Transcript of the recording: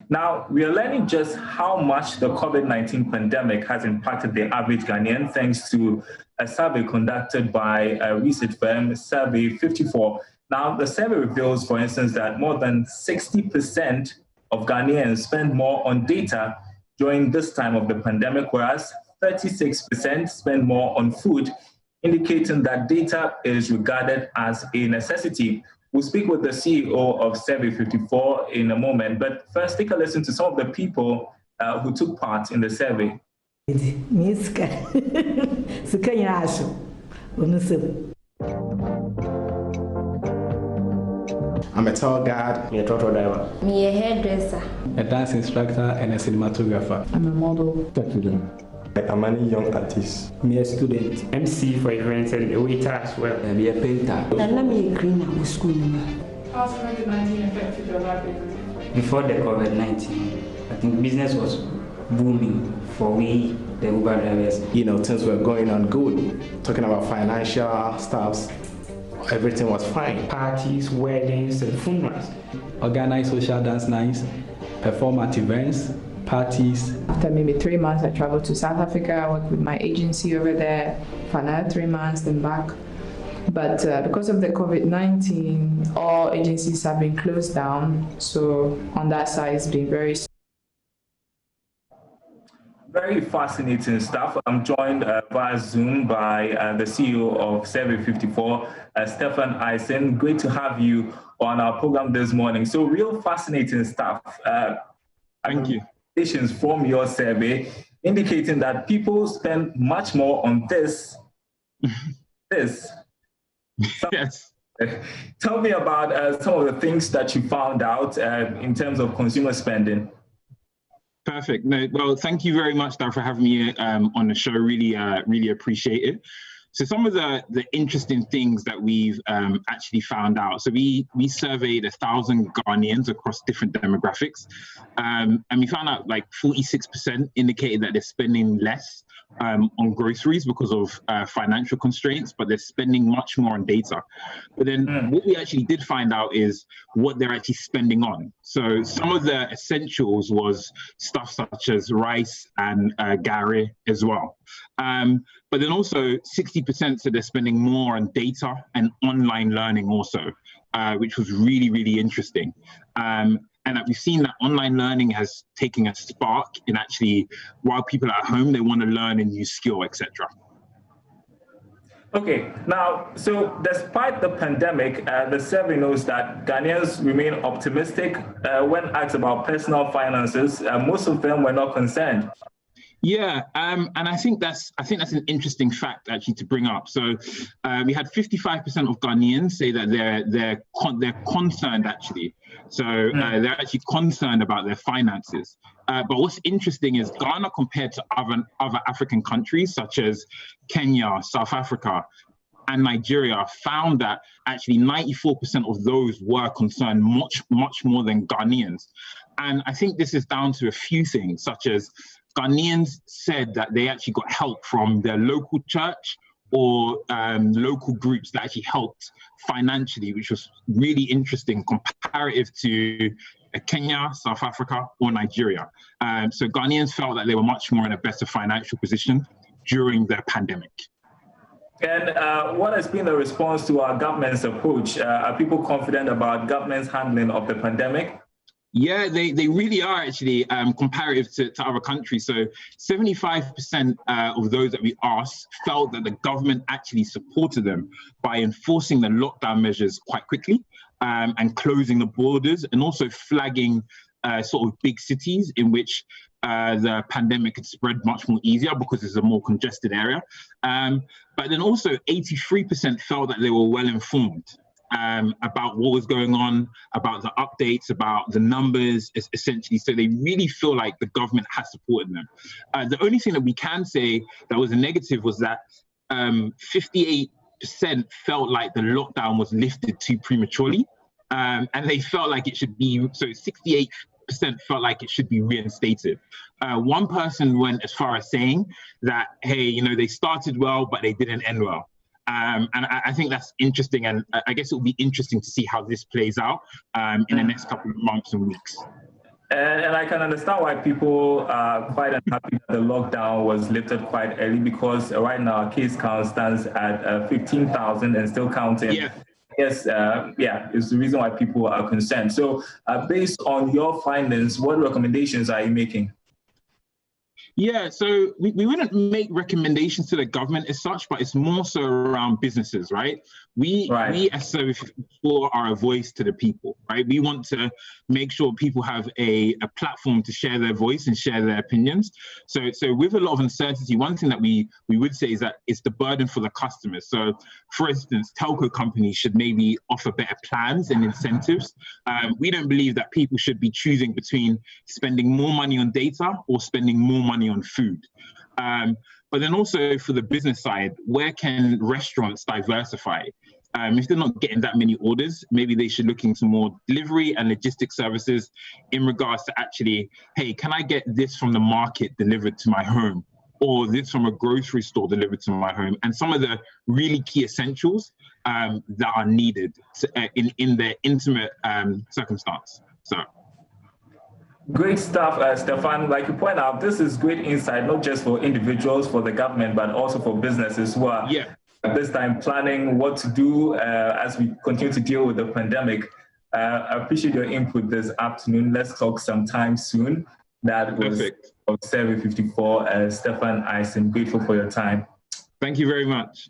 Now, we are learning just how much the COVID-19 pandemic has impacted the average Ghanaian, thanks to a survey conducted by a research firm, Survey54. Now, the survey reveals, for instance, that more than 60% of Ghanaians spend more on data during this time of the pandemic, whereas 36% spend more on food, indicating that data is regarded as a necessity. We'll speak with the CEO of Survey54 in a moment, but first take a listen to some of the people who took part in the survey. I'm a tour guide, I'm a tour driver, I'm a hairdresser, a dance instructor, and a cinematographer. I'm a model. I'm a young artist. I'm a student. MC for events and a waiter as well. I'm a painter. And I'm a cleaner with school. How COVID-19 affected your livelihood? Before the COVID-19, I think business was booming for we, the Uber drivers. You know, things were going on good. Talking about financial stuffs, everything was fine. Parties, weddings, and funerals. Organize social dance nights, perform at events, parties. After maybe 3 months, I traveled to South Africa. I worked with my agency over there for another 3 months, then back. But because of the COVID-19, all agencies have been closed down. So on that side, it's been very fascinating stuff. I'm joined via Zoom by the CEO of Survey54, Stefan Eisen. Great to have you on our program this morning. So real fascinating stuff. Thank you. From your survey indicating that people spend much more on this. Yes. Tell me about some of the things that you found out in terms of consumer spending. Perfect. No, well, thank you very much, Dan, for having me on the show. Really appreciate it. So some of the interesting things that we've actually found out. So we surveyed 1,000 Ghanaians across different demographics, and we found out like 46% indicated that they're spending less on groceries because of financial constraints, but they're spending much more on data. But then what we actually did find out is what they're actually spending on. So some of the essentials was stuff such as rice and gari as well. But then also 60% said they're spending more on data and online learning also, which was really interesting. And that we've seen that online learning has taken a spark in actually, while people are at home, they want to learn a new skill, etc. Okay, now, so despite the pandemic, the survey knows that Ghanaians remain optimistic. When asked about personal finances, most of them were not concerned. Yeah, and I think that's an interesting fact actually to bring up. So we had 55% of Ghanaians say that they're concerned actually. So they're actually concerned about their finances. But what's interesting is Ghana, compared to other African countries such as Kenya, South Africa, and Nigeria, found that actually 94% of those were concerned much more than Ghanaians. And I think this is down to a few things, such as Ghanaians said that they actually got help from their local church or local groups that actually helped financially, which was really interesting comparative to Kenya, South Africa, or Nigeria. So Ghanaians felt that they were much more in a better financial position during the pandemic. And what has been the response to our government's approach? Are people confident about government's handling of the pandemic? Yeah, they really are actually, comparative to other countries. So 75% of those that we asked felt that the government actually supported them by enforcing the lockdown measures quite quickly and closing the borders, and also flagging sort of big cities in which the pandemic had spread much more easier because it's a more congested area. But then also 83% felt that they were well informed about what was going on, about the updates, about the numbers, essentially. So they really feel like the government has supported them. The only thing that we can say that was a negative was that 58% felt like the lockdown was lifted too prematurely. And they felt like it should be, so 68% felt like it should be reinstated. One person went as far as saying that, hey, you know, they started well, but they didn't end well. And I think that's interesting, and I guess it will be interesting to see how this plays out in the next couple of months and weeks. And I can understand why people are quite unhappy that the lockdown was lifted quite early, because right now our case count stands at 15,000 and still counting. Yeah. Yes, it's the reason why people are concerned. So based on your findings, what recommendations are you making? Yeah, so we wouldn't make recommendations to the government as such, but it's more so around businesses, right? We as Survey54 are a voice to the people, right? We want to make sure people have a platform to share their voice and share their opinions. So with a lot of uncertainty, one thing that we would say is that it's the burden for the customers. So for instance, telco companies should maybe offer better plans and incentives. We don't believe that people should be choosing between spending more money on data or spending more money on food. But then also for the business side, where can restaurants diversify? If they're not getting that many orders, maybe they should look into more delivery and logistics services in regards to actually, hey, can I get this from the market delivered to my home, or this from a grocery store delivered to my home? And some of the really key essentials that are needed in their intimate circumstance. So. Great stuff, Stefan. Like you point out, this is great insight, not just for individuals, for the government, but also for businesses who are at this time planning what to do as we continue to deal with the pandemic. I appreciate your input this afternoon. Let's talk sometime soon. That was Survey54, Stefan Eisen. Grateful for your time. Thank you very much.